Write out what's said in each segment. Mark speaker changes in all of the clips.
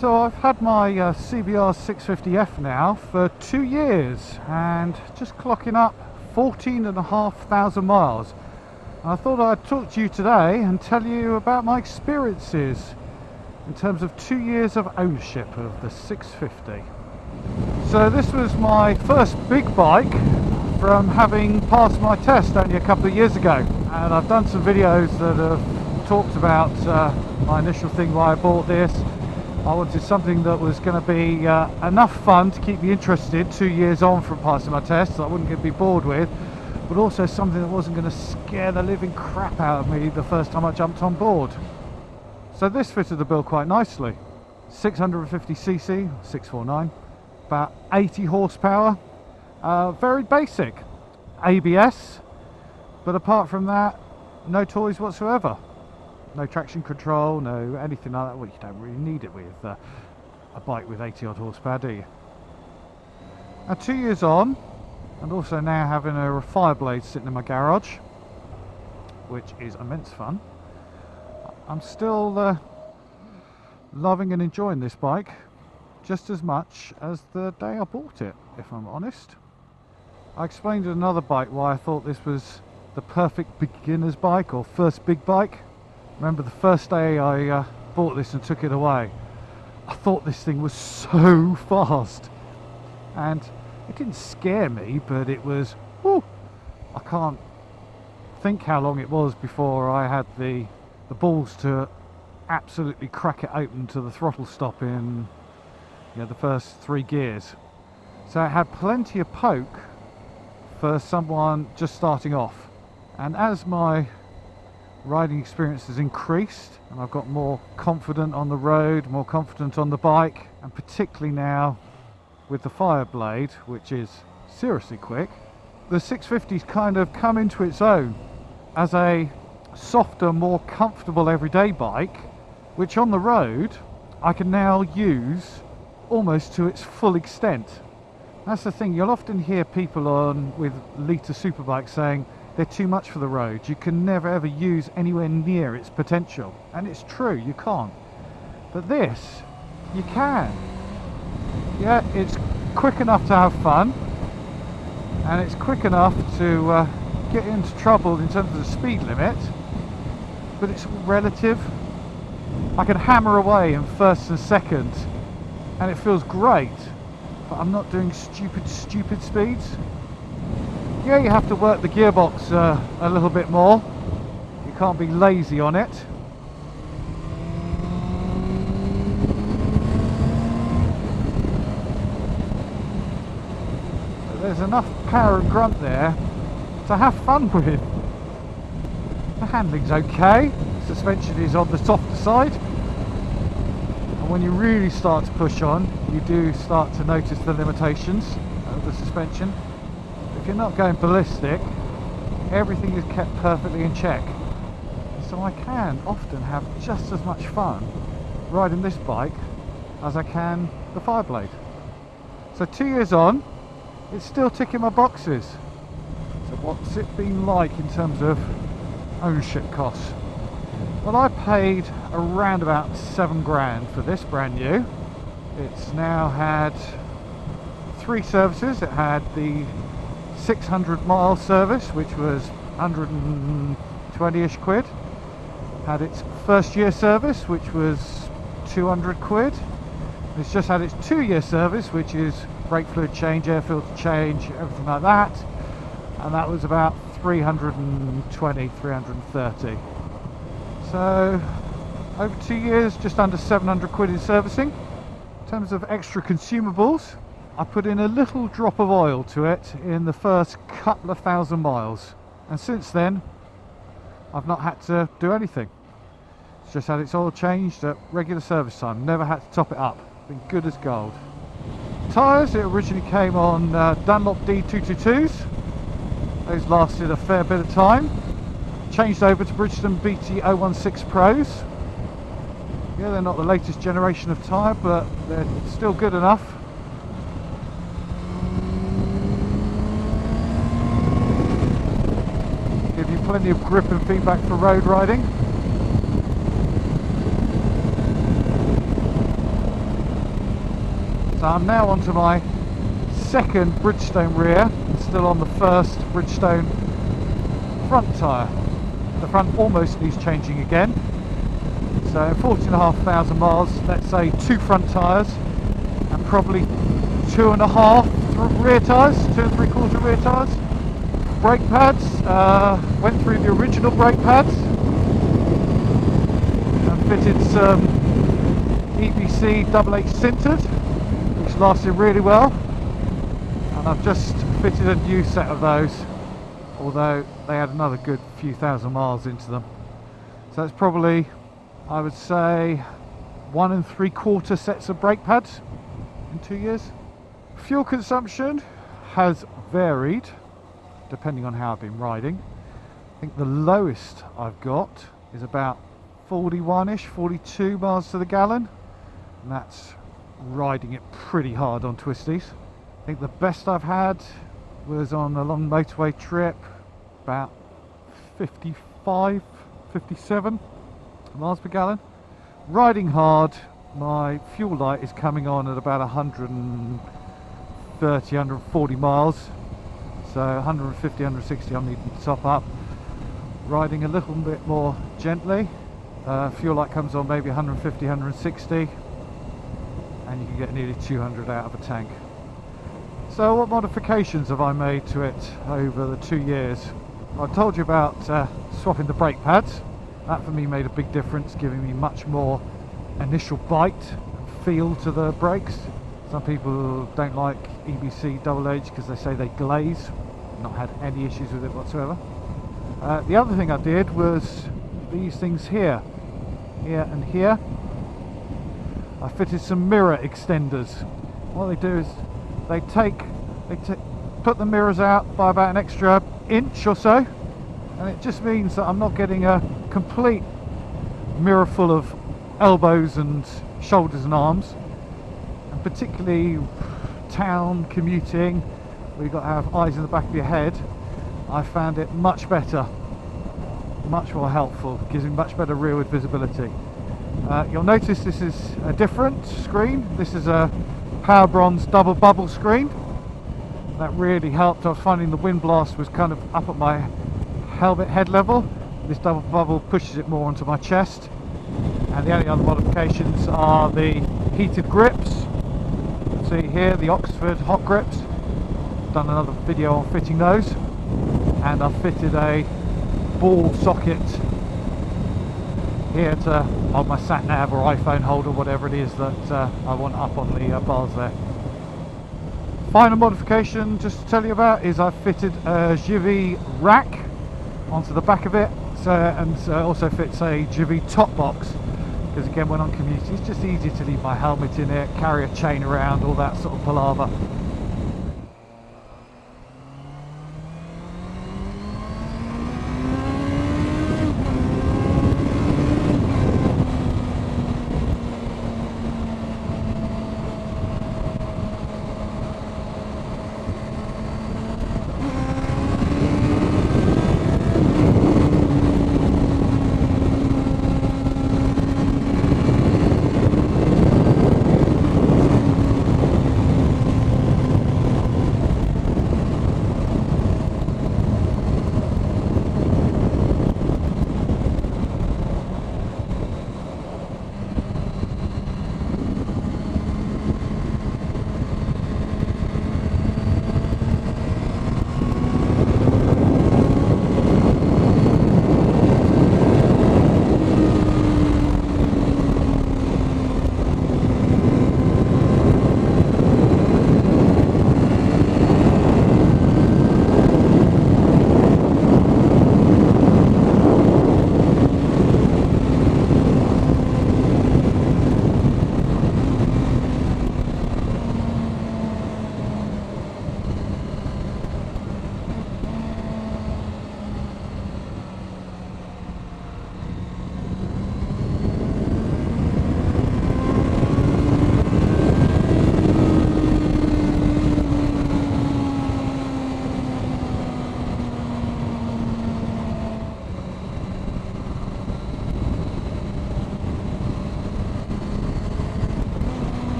Speaker 1: So I've had my CBR650F now for 2 years and just clocking up 14,500 miles. And I thought I'd talk to you today and tell you about my experiences in terms of 2 years of ownership of the 650. So this was my first big bike from having passed my test only a couple of years ago, and I've done some videos that have talked about my initial thing why I bought this. I wanted something that was going to be enough fun to keep me interested 2 years on from passing my test, that I wouldn't be bored with, but also something that wasn't going to scare the living crap out of me the first time I jumped on board. So this fitted the bill quite nicely. 650cc, 649, about 80 horsepower, very basic. ABS, but apart from that, no toys whatsoever. No traction control, no anything like that. Well, you don't really need it with a bike with 80 odd horsepower, do you? Now 2 years on, and also now having a fire blade sitting in my garage, which is immense fun, I'm still loving and enjoying this bike just as much as the day I bought it, if I'm honest. I explained in another bike why I thought this was the perfect beginner's bike, or first big bike. Remember the first day I bought this and took it away, I thought this thing was so fast, and it didn't scare me, but it was, whew, I can't think how long it was before I had the balls to absolutely crack it open to the throttle stop in the first 3 gears. So it had plenty of poke for someone just starting off, and as my riding experience has increased and I've got more confident on the road, more confident on the bike, and particularly now with the Fireblade, which is seriously quick, the 650's kind of come into its own as a softer, more comfortable everyday bike, which on the road I can now use almost to its full extent. That's the thing, you'll often hear people with litre superbikes saying they're too much for the road, you can never ever use anywhere near its potential, and it's true, you can't. But this, you can. Yeah, it's quick enough to have fun, and it's quick enough to get into trouble in terms of the speed limit, but it's relative. I can hammer away in first and second, and it feels great, but I'm not doing stupid speeds. Yeah, you have to work the gearbox a little bit more. You can't be lazy on it. But there's enough power and grunt there to have fun with. The handling's okay. Suspension is on the softer side. And when you really start to push on, you do start to notice the limitations of the suspension. If you're not going ballistic, everything is kept perfectly in check. So I can often have just as much fun riding this bike as I can the Fireblade. So 2 years on, it's still ticking my boxes. So what's it been like in terms of ownership costs? Well, I paid around about 7 grand for this, brand new. It's now had 3 services. It had the 600-mile service, which was 120-ish quid. Had its first year service, which was 200 quid. It's just had its 2-year service, which is brake fluid change, air filter change, everything like that, and that was about 320, 330. So over 2 years, just under 700 quid in servicing. In terms of extra consumables, I put in a little drop of oil to it in the first couple of 1,000 miles, and since then I've not had to do anything. It's just had its oil changed at regular service time, never had to top it up, been good as gold. Tyres, it originally came on Dunlop D222s, those lasted a fair bit of time. Changed over to Bridgestone BT016 Pros. Yeah, they're not the latest generation of tyre, but they're still good enough. Give you plenty of grip and feedback for road riding. So I'm now onto my second Bridgestone rear, still on the first Bridgestone front tyre. The front almost needs changing again. So 14,500 miles, let's say 2 front tyres and probably 2.5 rear tyres, 2 3/4 rear tyres. Brake pads, went through the original brake pads and fitted some EBC HH sintered, which lasted really well, and I've just fitted a new set of those, although they had another good few thousand miles into them. So it's probably, I would say, 1 3/4 sets of brake pads in 2 years. Fuel consumption has varied depending on how I've been riding. I think the lowest I've got is about 41-ish, 42 miles to the gallon, and that's riding it pretty hard on twisties. I think the best I've had was on a long motorway trip, about 55, 57 miles per gallon. Riding hard, my fuel light is coming on at about 130, 140 miles. So 150, 160 I'm needing to top up. Riding a little bit more gently, fuel light comes on maybe 150, 160, and you can get nearly 200 out of a tank. So what modifications have I made to it over the 2 years? I told you about swapping the brake pads. That for me made a big difference, giving me much more initial bite and feel to the brakes. Some people don't like EBC HH because they say they glaze. Not had any issues with it whatsoever. The other thing I did was these things here and here. I fitted some mirror extenders. What they do is they put the mirrors out by about an extra inch or so, and it just means that I'm not getting a complete mirror full of elbows and shoulders and arms. And particularly town commuting, where you've got to have eyes in the back of your head, I found it much better, much more helpful, gives me much better rearward visibility. You'll notice this is a different screen. This is a Power Bronze double bubble screen. That really helped. I was finding the wind blast was kind of up at my helmet head level. This double bubble pushes it more onto my chest. And the only other modifications are the heated grips. See here, the Oxford hot grips. Done another video on fitting those, and I've fitted a ball socket here to hold my sat nav or iPhone holder, whatever it is that I want up on the bars there. Final modification just to tell you about is I've fitted a Givi rack onto the back of it, and also fits a Givi top box, because again when I'm commuting it's just easier to leave my helmet in it, carry a chain around, all that sort of palaver.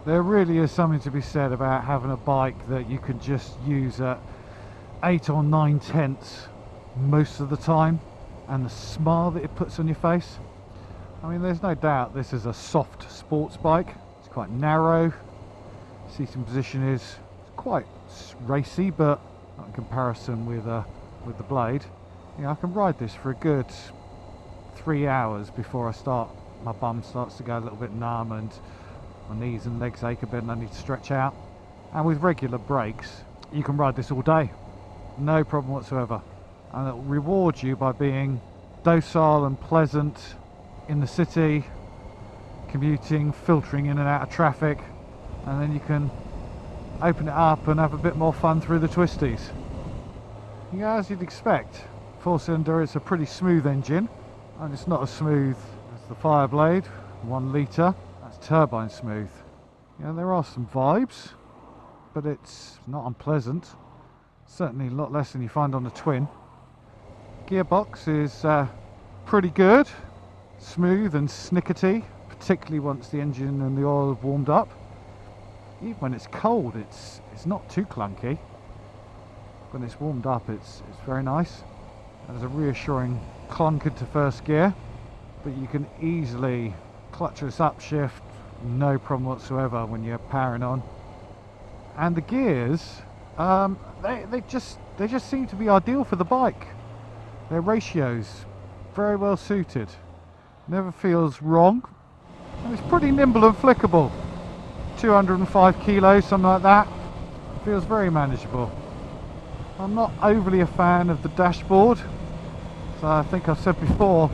Speaker 1: There really is something to be said about having a bike that you can just use at 8 or 9/10 most of the time, and the smile that it puts on your face. I mean, there's no doubt this is a soft sports bike. It's quite narrow. Seating position is quite racy, but not in comparison with the Blade. I can ride this for a good 3 hours before my bum starts to go a little bit numb and my knees and legs ache a bit and I need to stretch out. And with regular brakes, you can ride this all day, no problem whatsoever. And it'll reward you by being docile and pleasant in the city, commuting, filtering in and out of traffic, and then you can open it up and have a bit more fun through the twisties. As you'd expect, 4-cylinder, it's a pretty smooth engine, and it's not as smooth as the Fireblade, 1 litre. That's turbine smooth. There are some vibes, but it's not unpleasant. Certainly a lot less than you find on the Twin. Gearbox is pretty good, smooth and snickety, particularly once the engine and the oil have warmed up. Even when it's cold, it's not too clunky. When it's warmed up, it's very nice. There's a reassuring clunk into first gear, but you can easily clutchless upshift, no problem whatsoever when you're powering on. And the gears, they just seem to be ideal for the bike. Their ratios very well suited. Never feels wrong, and it's pretty nimble and flickable. 205 kilos, something like that. Feels very manageable. I'm not overly a fan of the dashboard, so I think I've said before,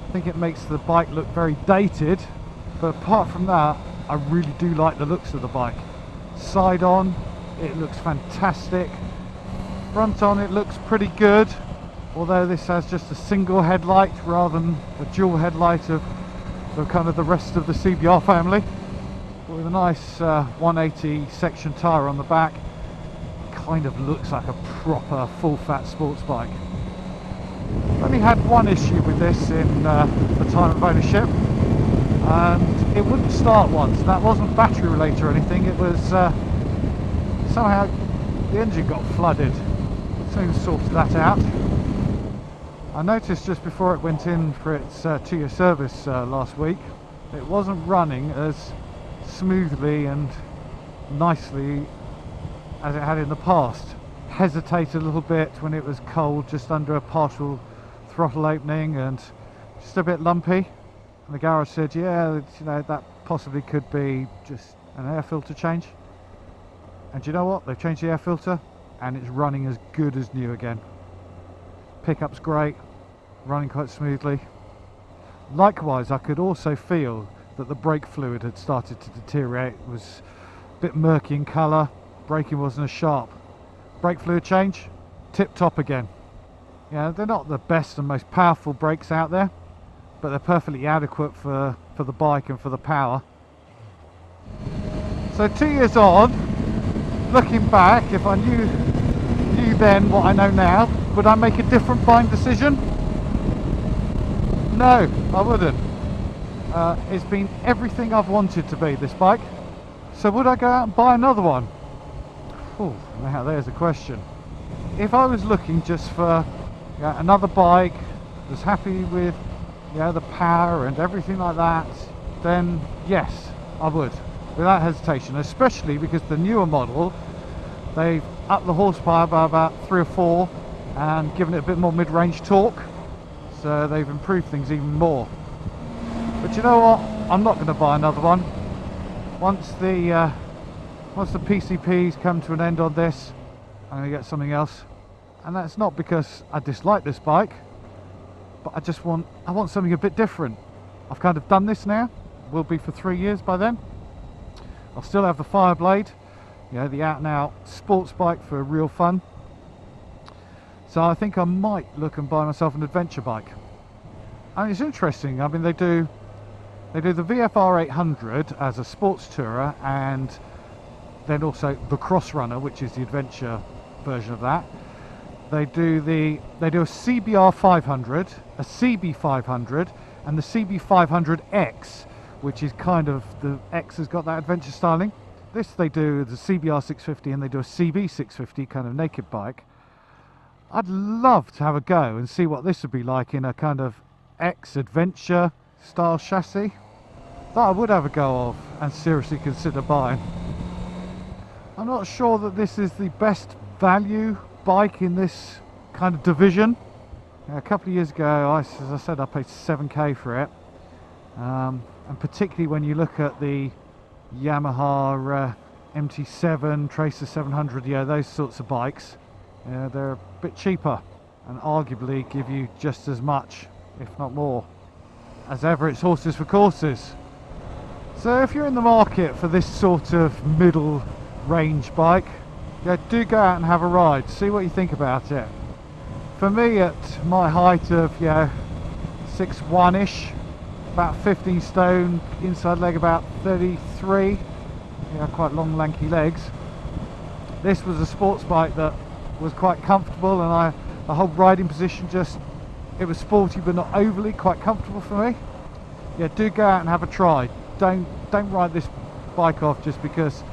Speaker 1: I think it makes the bike look very dated, but apart from that, I really do like the looks of the bike. Side on, it looks fantastic. Front on, it looks pretty good, although this has just a single headlight rather than the dual headlight of kind of the rest of the CBR family. But with a nice 180 section tyre on the back, it kind of looks like a proper full fat sports bike. I only had one issue with this in the time of ownership, and it wouldn't start once. That wasn't battery related or anything, it was somehow the engine got flooded. Soon sorted that out. I noticed just before it went in for its 2-year service last week, it wasn't running as smoothly and nicely as it had in the past. Hesitated a little bit when it was cold, just under a partial throttle opening, and just a bit lumpy. And the garage said, yeah, that possibly could be just an air filter change. And you know what? They've changed the air filter and it's running as good as new again. Pickup's great, running quite smoothly. Likewise, I could also feel that the brake fluid had started to deteriorate. It was a bit murky in colour, braking wasn't as sharp. Brake fluid change, tip top again. They're not the best and most powerful brakes out there, but they're perfectly adequate for the bike and for the power. So 2 years on, looking back, if I knew then what I know now, would I make a different buying decision? No, I wouldn't. It's been everything I've wanted to be, this bike. So would I go out and buy another one? Oh, now there's a question. If I was looking just for another bike, was happy with the power and everything like that, then yes, I would, without hesitation, especially because the newer model, they've upped the horsepower by about 3 or 4 and given it a bit more mid-range torque, so they've improved things even more. But you know what, I'm not going to buy another one. Once the PCPs come to an end on this, I'm going to get something else. And that's not because I dislike this bike, but I want something a bit different. I've kind of done this now, will be for 3 years by then. I'll still have the Fireblade, the out and out sports bike for real fun. So I think I might look and buy myself an adventure bike. And it's interesting, I mean they do the VFR 800 as a sports tourer, and then also the Cross Runner, which is the adventure version of that. They do a CBR 500, a CB 500, and the CB 500X, which is kind of, the X has got that adventure styling. This they do the CBR650, and they do a CB650 kind of naked bike. I'd love to have a go and see what this would be like in a kind of X adventure style chassis. That I would have a go of and seriously consider buying. I'm not sure that this is the best value bike in this kind of division. A couple of years ago, as I said, I paid 7k for it, and particularly when you look at the Yamaha MT7, Tracer 700, yeah, those sorts of bikes, they're a bit cheaper and arguably give you just as much, if not more. As ever, it's horses for courses. So if you're in the market for this sort of middle range bike, yeah, do go out and have a ride, see what you think about it. For me, at my height of 6'1"ish, about 15 stone, inside leg about 33, yeah, quite long lanky legs, this was a sports bike that was quite comfortable, and the whole riding position, just, it was sporty but not overly, quite comfortable for me. Yeah, do go out and have a try. Don't ride this bike off just because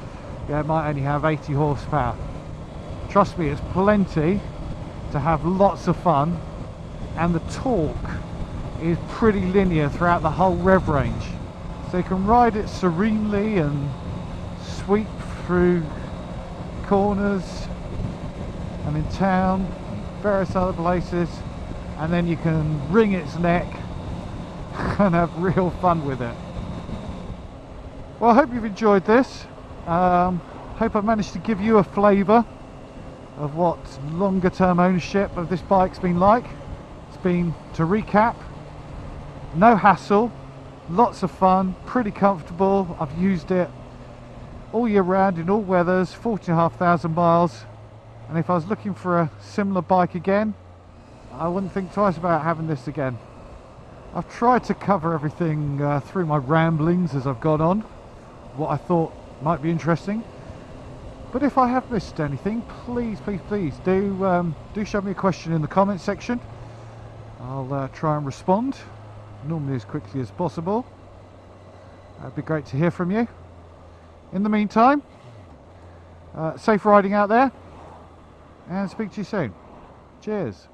Speaker 1: it might only have 80 horsepower. Trust me, it's plenty to have lots of fun, and the torque is pretty linear throughout the whole rev range, so you can ride it serenely and sweep through corners and in town, various other places, and then you can wring its neck and have real fun with it. Well, I hope you've enjoyed this. Hope I've managed to give you a flavour of what longer term ownership of this bike's been like. It's been, to recap, no hassle, lots of fun, pretty comfortable. I've used it all year round in all weathers, 14,500 miles, and if I was looking for a similar bike again, I wouldn't think twice about having this again. I've tried to cover everything through my ramblings as I've gone on, what I thought might be interesting. But if I have missed anything, please do show me a question in the comment section. I'll try and respond, normally as quickly as possible. It'd be great to hear from you. In the meantime, safe riding out there, and speak to you soon. Cheers.